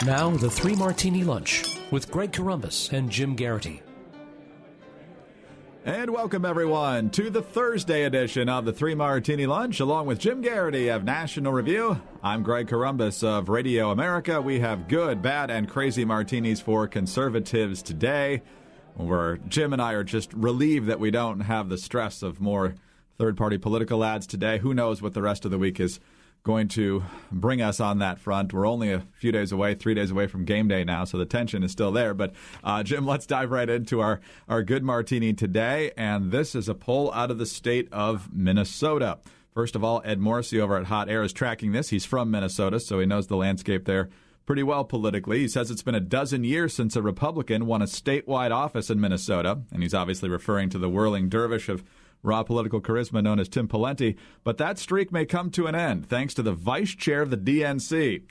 Now, the Three Martini Lunch with Greg Corombos and Jim Geraghty. And welcome, everyone, to the Thursday edition of the Three Martini Lunch, along with Jim Geraghty of National Review. I'm Greg Corombos of Radio America. We have good, bad, and crazy martinis for conservatives today, where Jim and I are just relieved that we don't have the stress of more third-party political ads today. Who knows what the rest of the week is going to bring us on that front. We're only a few days away, 3 days away from game day now, so the tension is still there. But, Jim, let's dive right into our good martini today. And this is a poll out of the state of Minnesota. First of all, Ed Morrissey over at Hot Air is tracking this. He's from Minnesota, so he knows the landscape there pretty well politically. He says it's been a dozen years since a Republican won a statewide office in Minnesota, and he's obviously referring to the whirling dervish of raw political charisma known as Tim Pawlenty. But that streak may come to an end thanks to the vice chair of the DNC.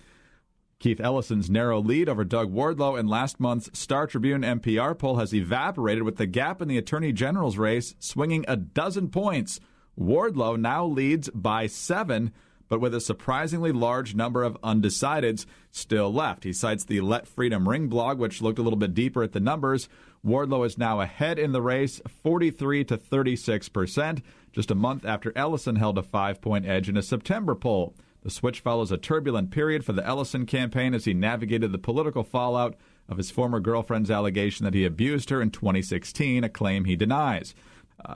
Keith Ellison's narrow lead over Doug Wardlow in last month's Star Tribune NPR poll has evaporated, with the gap in the Attorney General's race swinging a dozen points. Wardlow now leads by 7, but with a surprisingly large number of undecideds still left. He cites the Let Freedom Ring blog, which looked a little bit deeper at the numbers. Wardlow is now ahead in the race, 43 to 36%, just a month after Ellison held a 5-point edge in a September poll. The switch follows a turbulent period for the Ellison campaign as he navigated the political fallout of his former girlfriend's allegation that he abused her in 2016, a claim he denies.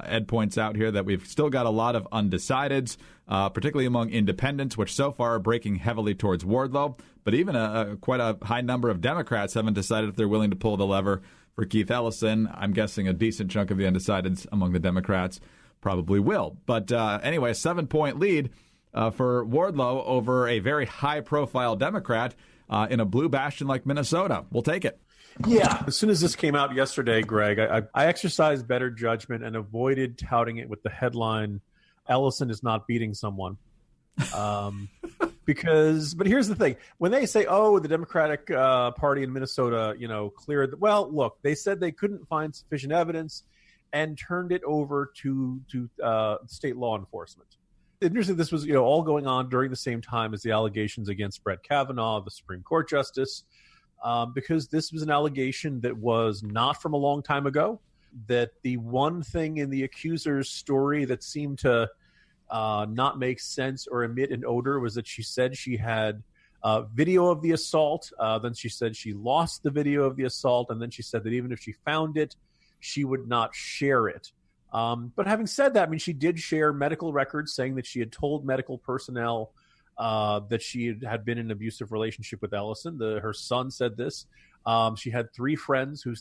Ed points out here that we've still got a lot of undecideds, particularly among independents, which so far are breaking heavily towards Wardlow. But even quite a high number of Democrats haven't decided if they're willing to pull the lever for Keith Ellison. I'm guessing a decent chunk of the undecideds among the Democrats probably will. But anyway, a 7-point lead for Wardlow over a very high-profile Democrat in a blue bastion like Minnesota. We'll take it. Yeah. As soon as this came out yesterday, Greg, I exercised better judgment and avoided touting it with the headline, Ellison is not beating someone. But here's the thing. When they say, the Democratic Party in Minnesota, cleared, well, look, they said they couldn't find sufficient evidence and turned it over to state law enforcement. Interesting, this was all going on during the same time as the allegations against Brett Kavanaugh, the Supreme Court justice, because this was an allegation that was not from a long time ago, that the one thing in the accuser's story that seemed to not make sense or emit an odor was that she said she had video of the assault. Then she said she lost the video of the assault. And then she said that even if she found it, she would not share it. But having said that, she did share medical records saying that she had told medical personnel that she had been in an abusive relationship with Ellison. Her son said this. She had 3 friends who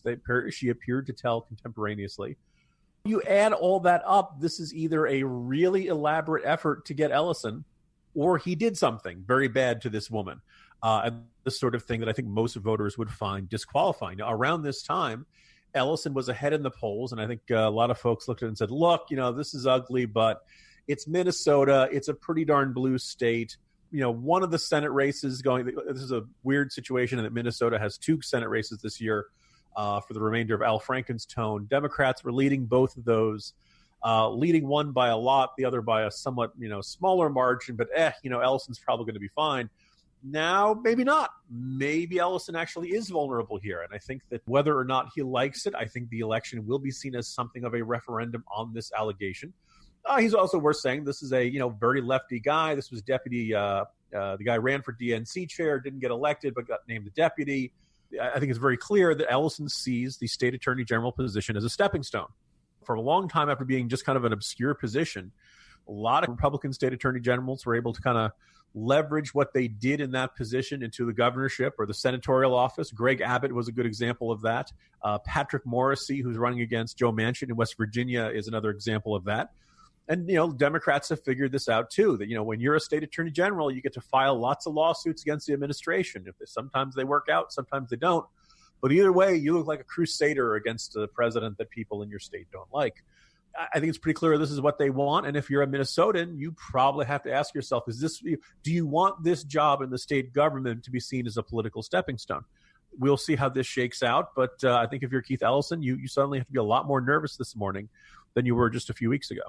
she appeared to tell contemporaneously. You add all that up, this is either a really elaborate effort to get Ellison, or he did something very bad to this woman. And the sort of thing that I think most voters would find disqualifying. Now, around this time, Ellison was ahead in the polls, and I think a lot of folks looked at it and said, look, this is ugly, but it's Minnesota. It's a pretty darn blue state. One of the Senate races this is a weird situation in that Minnesota has 2 Senate races this year for the remainder of Al Franken's tone. Democrats were leading both of those, leading one by a lot, the other by a somewhat, smaller margin, but Ellison's probably going to be fine. Now, maybe not. Maybe Ellison actually is vulnerable here. And I think that whether or not he likes it, I think the election will be seen as something of a referendum on this allegation. He's also worth saying this is a, very lefty guy. This was deputy, the guy ran for DNC chair, didn't get elected, but got named the deputy. I think it's very clear that Ellison sees the state attorney general position as a stepping stone. For a long time, after being just kind of an obscure position, a lot of Republican state attorney generals were able to kind of leverage what they did in that position into the governorship or the senatorial office. Greg Abbott was a good example of that. Patrick Morrissey, who's running against Joe Manchin in West Virginia, is another example of that. And, Democrats have figured this out, too, that, when you're a state attorney general, you get to file lots of lawsuits against the administration. Sometimes they work out, sometimes they don't. But either way, you look like a crusader against the president that people in your state don't like. I think it's pretty clear this is what they want. And if you're a Minnesotan, you probably have to ask yourself, do you want this job in the state government to be seen as a political stepping stone? We'll see how this shakes out. But I think if you're Keith Ellison, you suddenly have to be a lot more nervous this morning than you were just a few weeks ago.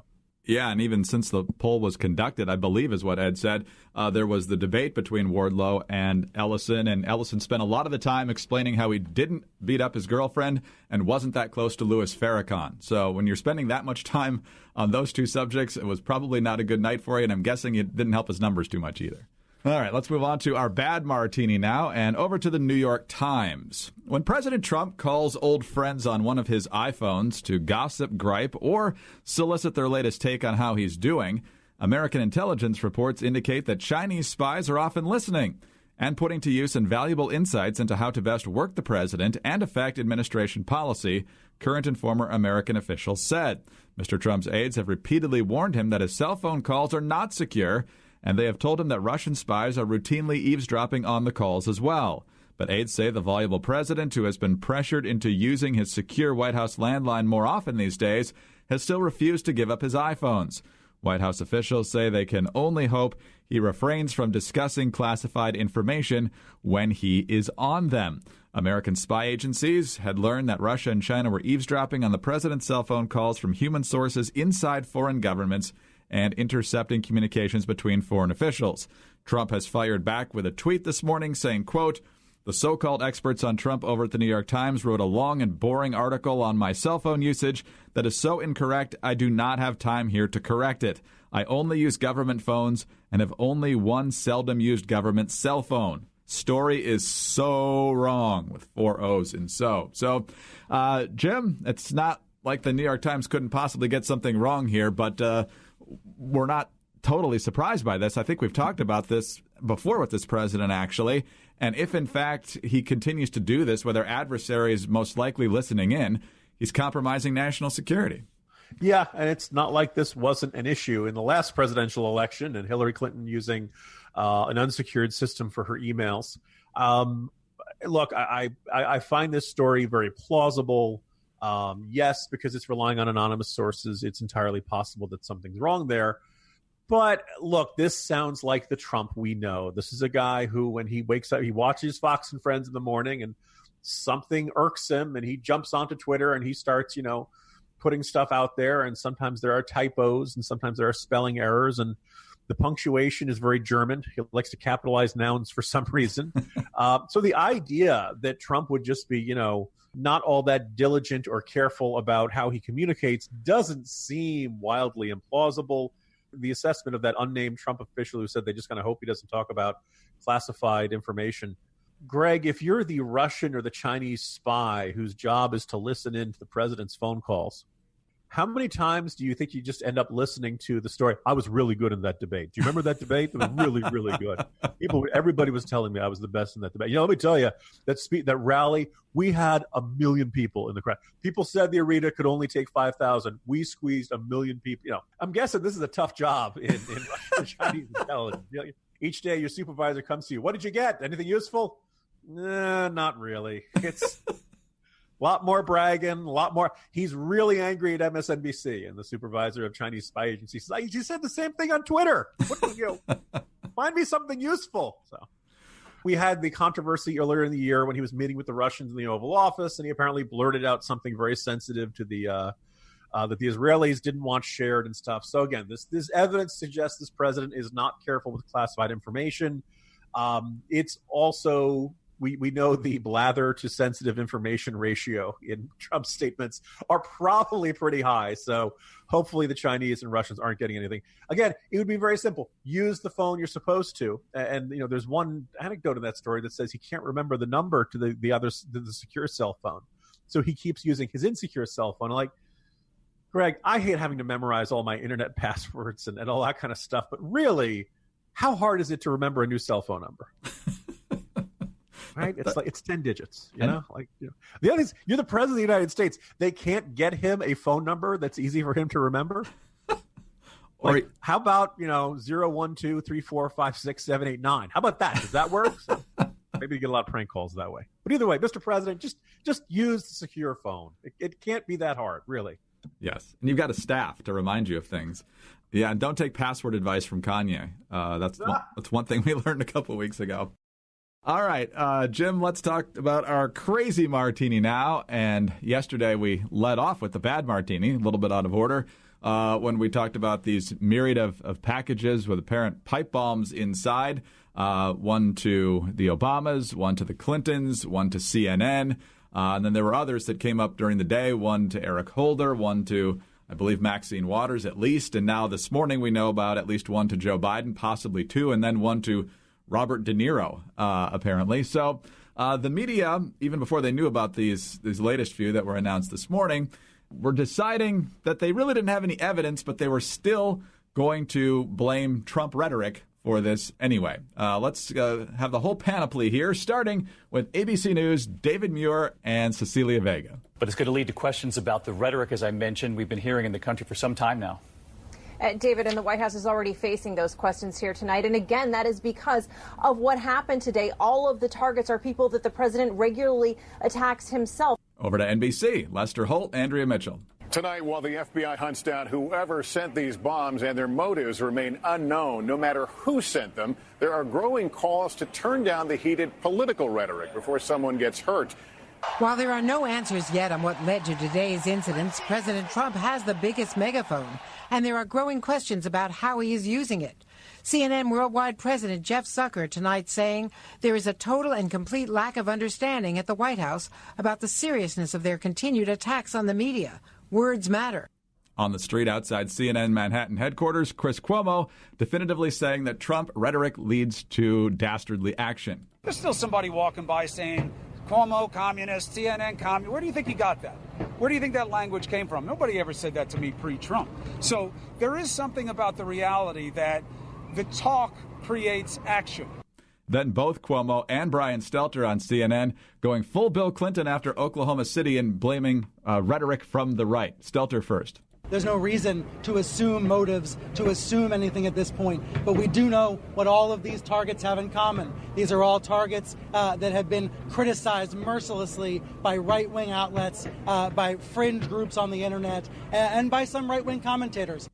Yeah, and even since the poll was conducted, I believe is what Ed said, there was the debate between Wardlow and Ellison, and Ellison spent a lot of the time explaining how he didn't beat up his girlfriend and wasn't that close to Louis Farrakhan. So when you're spending that much time on those two subjects, it was probably not a good night for you, and I'm guessing it didn't help his numbers too much either. All right, let's move on to our bad martini now, and over to the New York Times. When President Trump calls old friends on one of his iPhones to gossip, gripe, or solicit their latest take on how he's doing, American intelligence reports indicate that Chinese spies are often listening and putting to use invaluable insights into how to best work the president and affect administration policy, current and former American officials said. Mr. Trump's aides have repeatedly warned him that his cell phone calls are not secure, and they have told him that Russian spies are routinely eavesdropping on the calls as well. But aides say the voluble president, who has been pressured into using his secure White House landline more often these days, has still refused to give up his iPhones. White House officials say they can only hope he refrains from discussing classified information when he is on them. American spy agencies had learned that Russia and China were eavesdropping on the president's cell phone calls from human sources inside foreign governments and intercepting communications between foreign officials. Trump has fired back with a tweet this morning saying, quote, "The so-called experts on Trump over at the New York Times wrote a long and boring article on my cell phone usage that is so incorrect I do not have time here to correct it. I only use government phones and have only one seldom-used government cell phone. Story is so wrong," with 4 O's in so. So, Jim, it's not like the New York Times couldn't possibly get something wrong here, but we're not totally surprised by this. I think we've talked about this before with this president, actually. And if, in fact, he continues to do this, where their adversary is most likely listening in, he's compromising national security. Yeah, and it's not like this wasn't an issue in the last presidential election and Hillary Clinton using an unsecured system for her emails. Look, I find this story very plausible. Yes, because it's relying on anonymous sources, it's entirely possible that something's wrong there. But look, this sounds like the Trump we know. This is a guy who, when he wakes up, he watches Fox and Friends in the morning and something irks him and he jumps onto Twitter and he starts, putting stuff out there. And sometimes there are typos and sometimes there are spelling errors and the punctuation is very German. He likes to capitalize nouns for some reason. So the idea that Trump would just be, not all that diligent or careful about how he communicates doesn't seem wildly implausible. The assessment of that unnamed Trump official who said they just kind of hope he doesn't talk about classified information. Greg, if you're the Russian or the Chinese spy whose job is to listen in to the president's phone calls, how many times do you think you just end up listening to the story? I was really good in that debate. Do you remember that debate? It was really, really good. Everybody was telling me I was the best in that debate. Let me tell you, that rally, we had 1 million people in the crowd. People said the arena could only take 5,000. We squeezed 1 million people. I'm guessing this is a tough job in Russian Chinese intelligence. Each day your supervisor comes to you. What did you get? Anything useful? Not really. It's a lot more bragging, a lot more. He's really angry at MSNBC, and the supervisor of Chinese spy agency says, "You said the same thing on Twitter. Find me something useful." So we had the controversy earlier in the year when he was meeting with the Russians in the Oval Office, and he apparently blurted out something very sensitive to the that the Israelis didn't want shared and stuff. So again, this evidence suggests this president is not careful with classified information. It's also we know the blather to sensitive information ratio in Trump's statements are probably pretty high. So hopefully the Chinese and Russians aren't getting anything. Again, it would be very simple. Use the phone you're supposed to. And there's one anecdote in that story that says he can't remember the number to the secure cell phone. So he keeps using his insecure cell phone. Like, Greg, I hate having to memorize all my internet passwords and all that kind of stuff. But really, how hard is it to remember a new cell phone number? Right? It's 10 digits, The other thing is, you're the president of the United States. They can't get him a phone number that's easy for him to remember. How about, 01234567889? How about that? Does that work? So maybe you get a lot of prank calls that way. But either way, Mr. President, just use the secure phone. It can't be that hard, really. Yes. And you've got a staff to remind you of things. Yeah, and don't take password advice from Kanye. That's one thing we learned a couple weeks ago. All right, Jim, let's talk about our crazy martini now. And yesterday we led off with the bad martini, a little bit out of order. when we talked about these myriad of packages with apparent pipe bombs inside. One to the Obamas, one to the Clintons, one to CNN. And then there were others that came up during the day, one to Eric Holder, one to, I believe, Maxine Waters at least. And now this morning we know about at least one to Joe Biden, possibly two, and then one to Robert De Niro, apparently. So the media, even before they knew about these latest few that were announced this morning, were deciding that they really didn't have any evidence, but they were still going to blame Trump rhetoric for this anyway. Let's have the whole panoply here, starting with ABC News' David Muir and Cecilia Vega. But it's going to lead to questions about the rhetoric, as I mentioned, we've been hearing in the country for some time now. David, and the White House is already facing those questions here tonight. And again, that is because of what happened today. All of the targets are people that the president regularly attacks himself. Over to NBC, Lester Holt, Andrea Mitchell. Tonight, while the FBI hunts down whoever sent these bombs and their motives remain unknown, no matter who sent them, there are growing calls to turn down the heated political rhetoric before someone gets hurt. While there are no answers yet on what led to today's incidents, President Trump has the biggest megaphone, and there are growing questions about how he is using it. CNN Worldwide President Jeff Zucker tonight saying there is a total and complete lack of understanding at the White House about the seriousness of their continued attacks on the media. Words matter. On the street outside CNN Manhattan headquarters, Chris Cuomo definitively saying that Trump rhetoric leads to dastardly action. There's still somebody walking by saying, Cuomo, communist, CNN, communist. Where do you think he got that? Where do you think that language came from? Nobody ever said that to me pre-Trump. So there is something about the reality that the talk creates action. Then both Cuomo and Brian Stelter on CNN going full Bill Clinton after Oklahoma City and blaming rhetoric from the right. Stelter first. There's no reason to assume motives, to assume anything at this point. But we do know what all of these targets have in common. These are all targets that have been criticized mercilessly by right-wing outlets, by fringe groups on the internet, and by some right-wing commentators.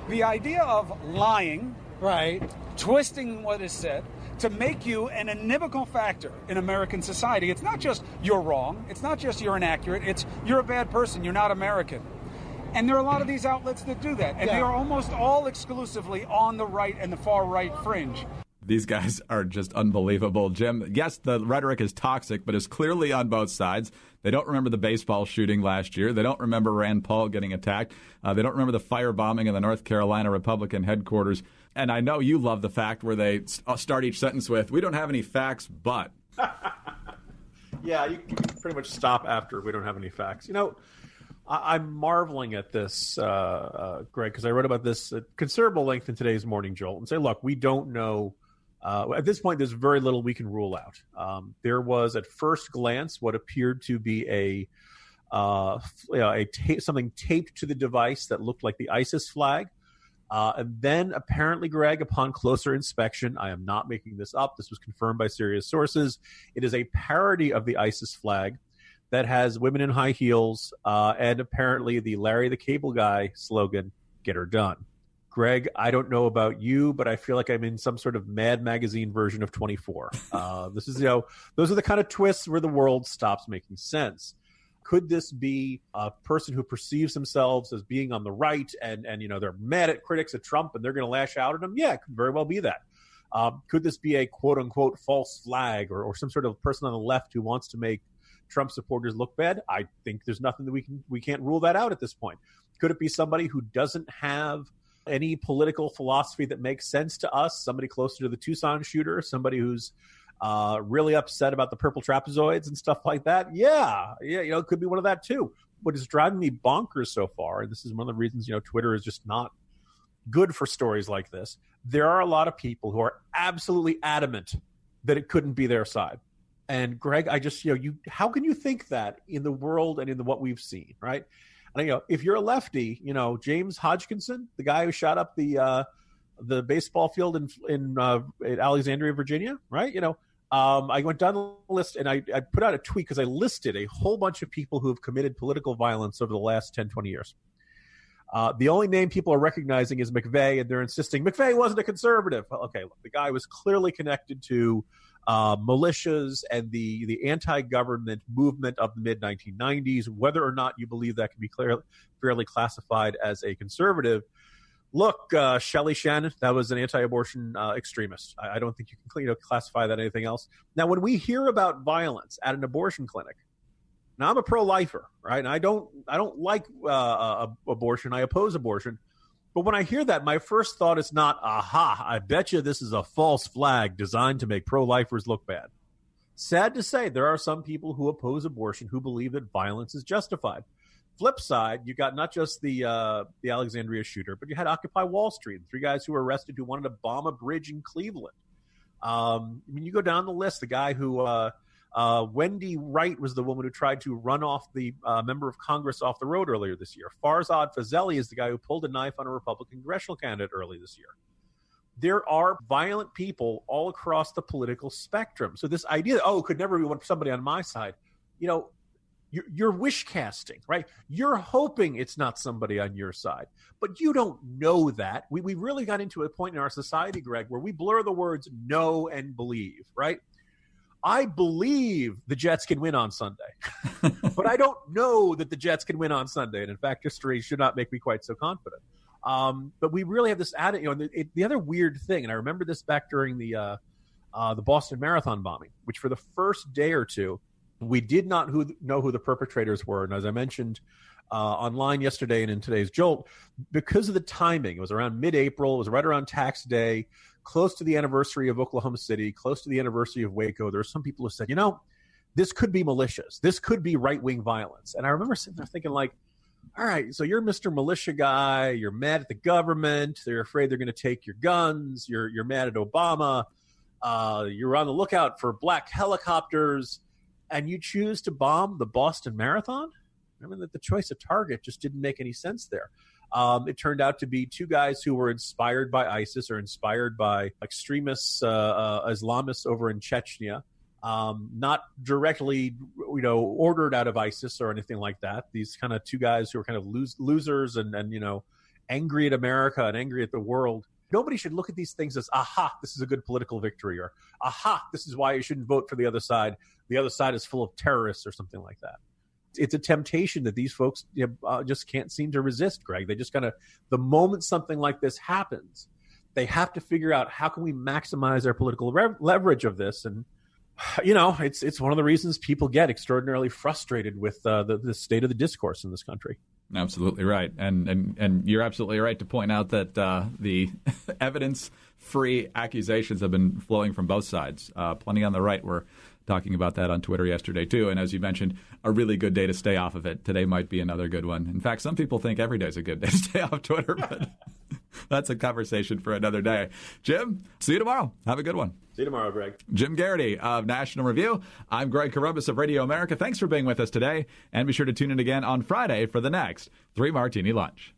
The idea of lying, right, twisting what is said, to make you an inimical factor in American society. It's not just you're wrong. It's not just you're inaccurate. It's you're a bad person. You're not American. And there are a lot of these outlets that do that. And they are almost all exclusively on the right and the far right fringe. These guys are just unbelievable, Jim. Yes, the rhetoric is toxic, but it's clearly on both sides. They don't remember the baseball shooting last year. They don't remember Rand Paul getting attacked. They don't remember the firebombing in the North Carolina Republican headquarters. And I know you love the fact where they start each sentence with, we don't have any facts, but. Yeah, you can pretty much stop after we don't have any facts. You know, I'm marveling at this, Greg, because I wrote about this at considerable length in today's Morning Jolt and say, look, we don't know. At this point, there's very little we can rule out. There was, at first glance, what appeared to be something taped to the device that looked like the ISIS flag. And then, apparently, Greg, upon closer inspection, I am not making this up, this was confirmed by serious sources, it is a parody of the ISIS flag that has women in high heels and apparently the Larry the Cable Guy slogan, get her done. Greg, I don't know about you, but I feel like I'm in some sort of Mad Magazine version of 24. This is, those are the kind of twists where the world stops making sense. Could this be a person who perceives themselves as being on the right and they're mad at critics of Trump and they're going to lash out at him? Yeah, it could very well be that. Could this be a quote unquote false flag or some sort of person on the left who wants to make Trump supporters look bad? I think there's nothing that we can't rule that out at this point. Could it be somebody who doesn't have any political philosophy that makes sense to us? Somebody closer to the Tucson shooter, somebody who's really upset about the purple trapezoids and stuff like that. Yeah, it could be one of that too. What is driving me bonkers so far, and this is one of the reasons, Twitter is just not good for stories like this. There are a lot of people who are absolutely adamant that it couldn't be their side. And Greg, I just, how can you think that in the world and in what we've seen, right? And if you're a lefty, James Hodgkinson, the guy who shot up the baseball field in Alexandria, Virginia, right? I went down the list and I put out a tweet because I listed a whole bunch of people who have committed political violence over the last 10, 20 years. The only name people are recognizing is McVeigh, and they're insisting McVeigh wasn't a conservative. Well, okay, look, the guy was clearly connected to militias and the anti-government movement of the mid-1990s, whether or not you believe that can be fairly classified as a conservative. Look, Shelley Shannon, that was an anti-abortion extremist. I don't think you can classify that anything else. Now, when we hear about violence at an abortion clinic, now I'm a pro-lifer, right? And I don't like abortion. I oppose abortion. But when I hear that, my first thought is not, aha, I bet you this is a false flag designed to make pro-lifers look bad. Sad to say, there are some people who oppose abortion who believe that violence is justified. Flip side, you got not just the Alexandria shooter, but you had Occupy Wall Street, 3 guys who were arrested who wanted to bomb a bridge in Cleveland. You go down the list, the guy who Wendy Wright was the woman who tried to run off the member of Congress off the road earlier this year. Farzad Fazeli is the guy who pulled a knife on a Republican congressional candidate early this year. There are violent people all across the political spectrum. So this idea that, it could never be somebody on my side, you're wish casting, right? You're hoping it's not somebody on your side, but you don't know that. We really got into a point in our society, Greg, where we blur the words know and believe, right? I believe the Jets can win on Sunday, but I don't know that the Jets can win on Sunday. And in fact, history should not make me quite so confident. But we really have this attitude. The other weird thing, and I remember this back during the Boston Marathon bombing, which for the first day or two, we did not know who the perpetrators were. And as I mentioned online yesterday and in today's Jolt, because of the timing, it was around mid-April, it was right around tax day, close to the anniversary of Oklahoma City, close to the anniversary of Waco. There were some people who said, this could be militias. This could be right-wing violence. And I remember sitting there thinking all right, so you're Mr. Militia guy. You're mad at the government. They're afraid they're going to take your guns. You're mad at Obama. You're on the lookout for black helicopters. And you choose to bomb the Boston Marathon? I mean, the choice of target just didn't make any sense there. It turned out to be 2 guys who were inspired by ISIS or inspired by extremists, Islamists over in Chechnya, not directly, ordered out of ISIS or anything like that. These kind of 2 guys who are kind of losers and angry at America and angry at the world. Nobody should look at these things as, aha, this is a good political victory, or aha, this is why you shouldn't vote for the other side. The other side is full of terrorists or something like that. It's a temptation that these folks just can't seem to resist, Greg. They just the moment something like this happens, they have to figure out how can we maximize our political leverage of this. And, it's one of the reasons people get extraordinarily frustrated with the state of the discourse in this country. Absolutely right. And you're absolutely right to point out that the evidence-free accusations have been flowing from both sides. Plenty on the right were talking about that on Twitter yesterday, too. And as you mentioned, a really good day to stay off of it. Today might be another good one. In fact, some people think every day is a good day to stay off Twitter, but that's a conversation for another day. Jim, see you tomorrow. Have a good one. See you tomorrow, Greg. Jim Geraghty of National Review. I'm Greg Corombos of Radio America. Thanks for being with us today. And be sure to tune in again on Friday for the next 3 Martini Lunch.